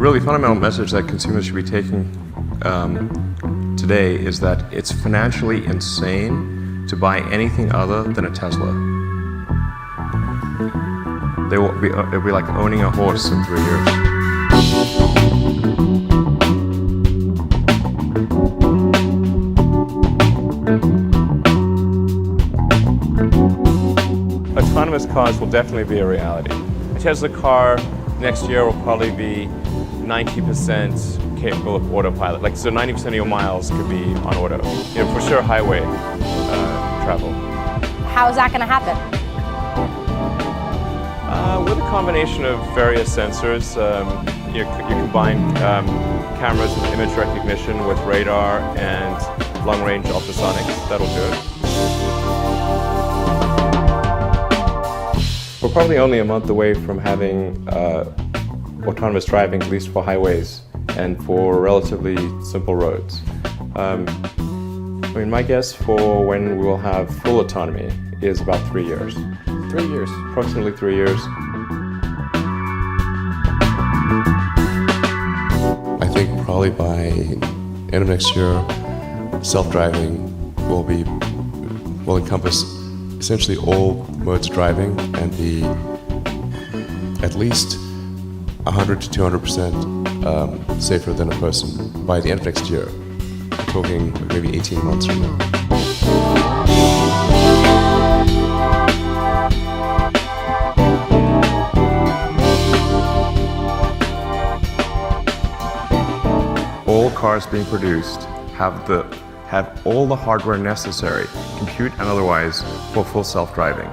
really fundamental message that consumers should be taking today is that it's financially insane to buy anything other than a Tesla. It'll be like owning a horse in 3 years. Autonomous cars will definitely be a reality. A Tesla car next year will probably be 90% capable of autopilot. Like, so 90% of your miles could be on auto. You know, for sure highway travel. How is that going to happen? With a combination of various sensors, you combine cameras with image recognition with radar and long-range ultrasonics. That'll do it. We're probably only a month away from having autonomous driving, at least for highways and for relatively simple roads. I mean, my guess for when we'll have full autonomy is about 3 years. 3 years. Approximately 3 years. I think probably by end of next year, self-driving will encompass essentially all modes of driving and be at least 100 to 200% safer than a person by the end of next year. We're talking maybe 18 months from now. All cars being produced have all the hardware necessary, compute and otherwise, for full self-driving.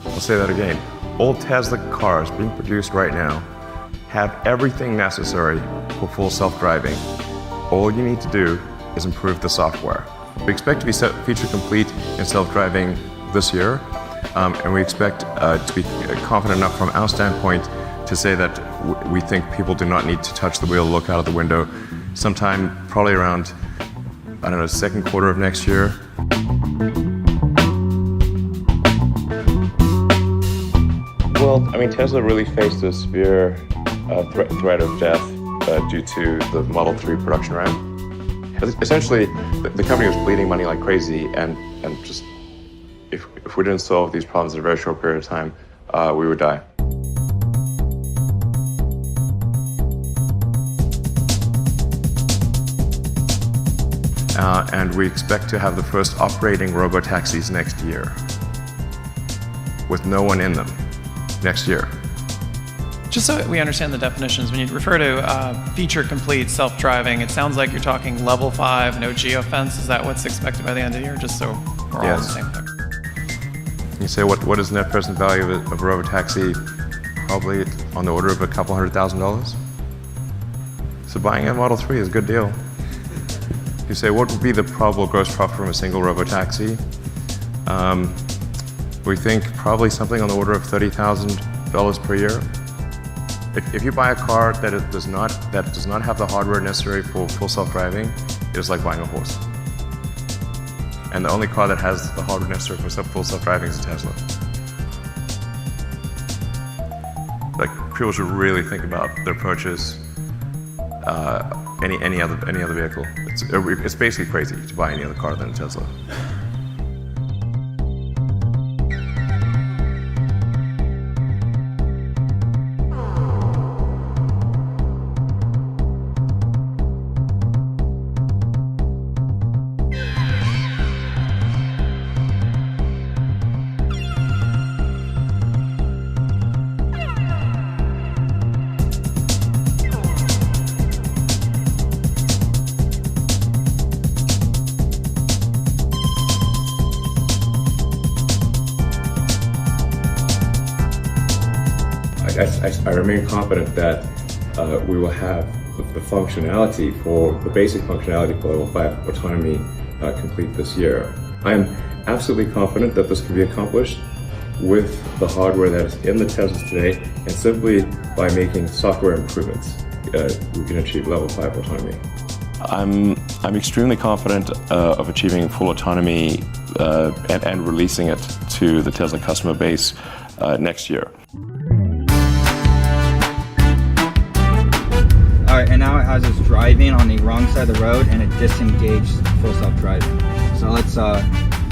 I'll say that again. All Tesla cars being produced right now have everything necessary for full self-driving. All you need to do is improve the software. We expect to be feature complete in self-driving this year, and we expect to be confident enough from our standpoint to say that we think people do not need to touch the wheel, look out of the window, sometime probably around, I don't know, second quarter of next year. Well, I mean, Tesla really faced a severe threat of death due to the Model 3 production ramp. Essentially, the company was bleeding money like crazy, and just if we didn't solve these problems in a very short period of time, we would die. And we expect to have the first operating robotaxis next year, with no one in them, next year. Just so we understand the definitions, when you refer to feature-complete self-driving, it sounds like you're talking level 5, no geofence. Is that what's expected by the end of the year, just so we're all on the same thing? You say, what is net present value of a robotaxi? Probably on the order of a couple $100,000. So buying a Model 3 is a good deal. You say, what would be the probable gross profit from a single robotaxi? We think probably something on the order of $30,000 per year. If you buy a car that does not have the hardware necessary for full self-driving, it's like buying a horse. And the only car that has the hardware necessary for full self-driving is a Tesla. Like, people should really think about their purchase. Any other vehicle. It's basically crazy to buy any other car than a Tesla. I remain confident that we will have the functionality the basic functionality for Level 5 autonomy complete this year. I am absolutely confident that this can be accomplished with the hardware that is in the Teslas today, and simply by making software improvements, we can achieve Level 5 autonomy. I'm extremely confident of achieving full autonomy and releasing it to the Tesla customer base next year. now it has us driving on the wrong side of the road and it disengaged full self-driving. So let's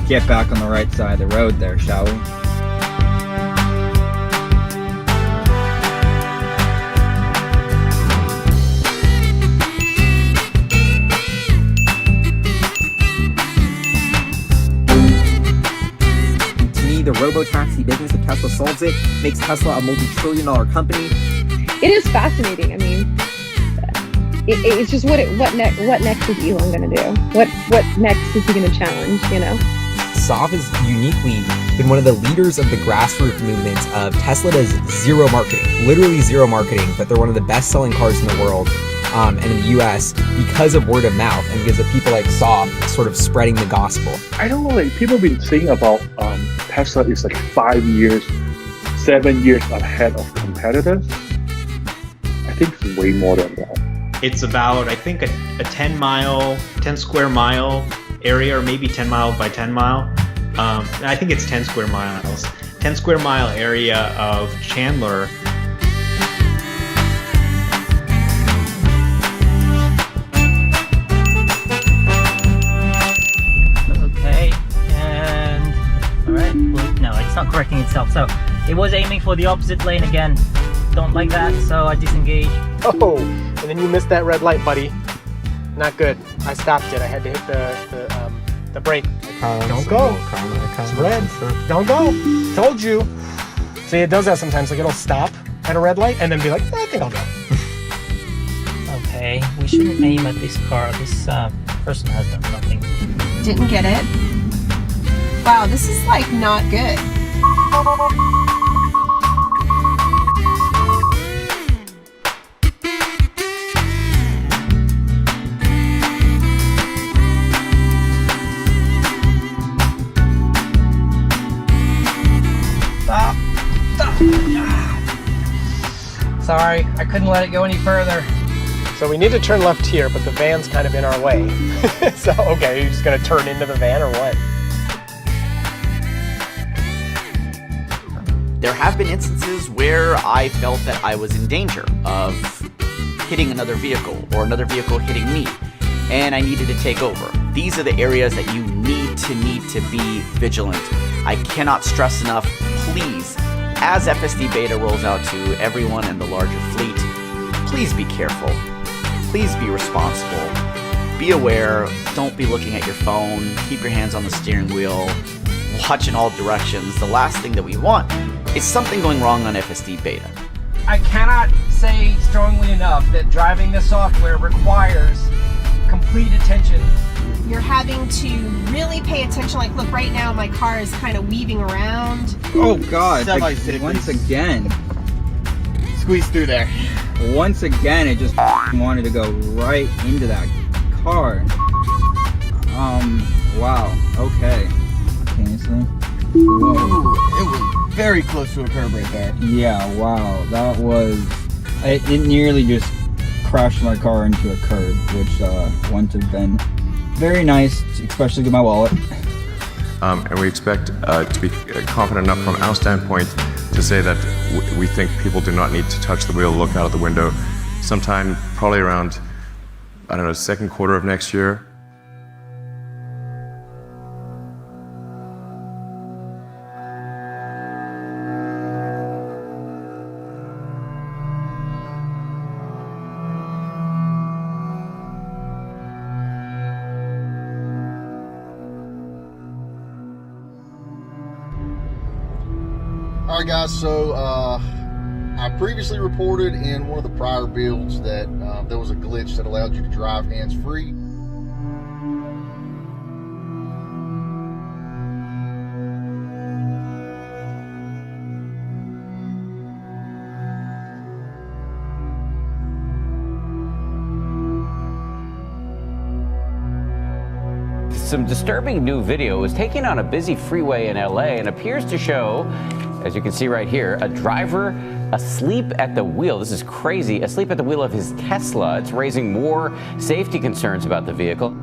get back on the right side of the road there, shall we? The robo-taxi business, if Tesla solves it, makes Tesla a multi-trillion-dollar company. It is fascinating. I mean, it's just what next is Elon going to do? What next is he going to challenge? You know, Saab has uniquely been one of the leaders of the grassroots movement of Tesla does zero marketing, literally zero marketing, but they're one of the best-selling cars in the world. And in the US because of word of mouth and because of people like Saab sort of spreading the gospel. I don't know, like people have been saying about Tesla is like 5 years, 7 years ahead of competitors. I think it's way more than that. It's about, I think, a 10 square mile area, or maybe 10 mile by 10 mile. I think it's 10 square miles. 10 square mile area of Chandler. No, it's not correcting itself. So it was aiming for the opposite lane again. Don't like that, so I disengaged. Oh, and then you missed that red light, buddy. Not good. I stopped it. I had to hit the brake. Don't go. It's red. Don't go. Told you. See, it does that sometimes. Like it'll stop at a red light and then be like, I think I'll go. Okay, we shouldn't aim at this car. This person has done nothing. Didn't get it. Wow, this is like not good. Stop. Sorry, I couldn't let it go any further. So we need to turn left here, but the van's kind of in our way. So, okay, you're just gonna turn into the van or what? There have been instances where I felt that I was in danger of hitting another vehicle or another vehicle hitting me, and I needed to take over. These are the areas that you need to be vigilant. I cannot stress enough, please, as FSD Beta rolls out to everyone in the larger fleet, please be careful. Please be responsible. Be aware. Don't be looking at your phone. Keep your hands on the steering wheel. Watch in all directions. The last thing that we want is something going wrong on FSD Beta. I cannot say strongly enough that driving the software requires complete attention. You're having to really pay attention. Like, look, right now my car is kind of weaving around. Oh God, once again. Squeeze through there. Once again, it just wanted to go right into that car. Wow, okay. Seriously? Whoa. It was very close to a curb right there. Yeah, wow, that was... It nearly just crashed my car into a curb, which wouldn't have been very nice, especially to my wallet. And we expect to be confident enough from our standpoint to say that we think people do not need to touch the wheel, look out of the window, sometime probably around, I don't know, second quarter of next year. Alright guys, so I previously reported in one of the prior builds that there was a glitch that allowed you to drive hands-free. Some disturbing new video was taken on a busy freeway in LA and appears to show, as you can see right here, a driver asleep at the wheel. This is crazy, asleep at the wheel of his Tesla. It's raising more safety concerns about the vehicle.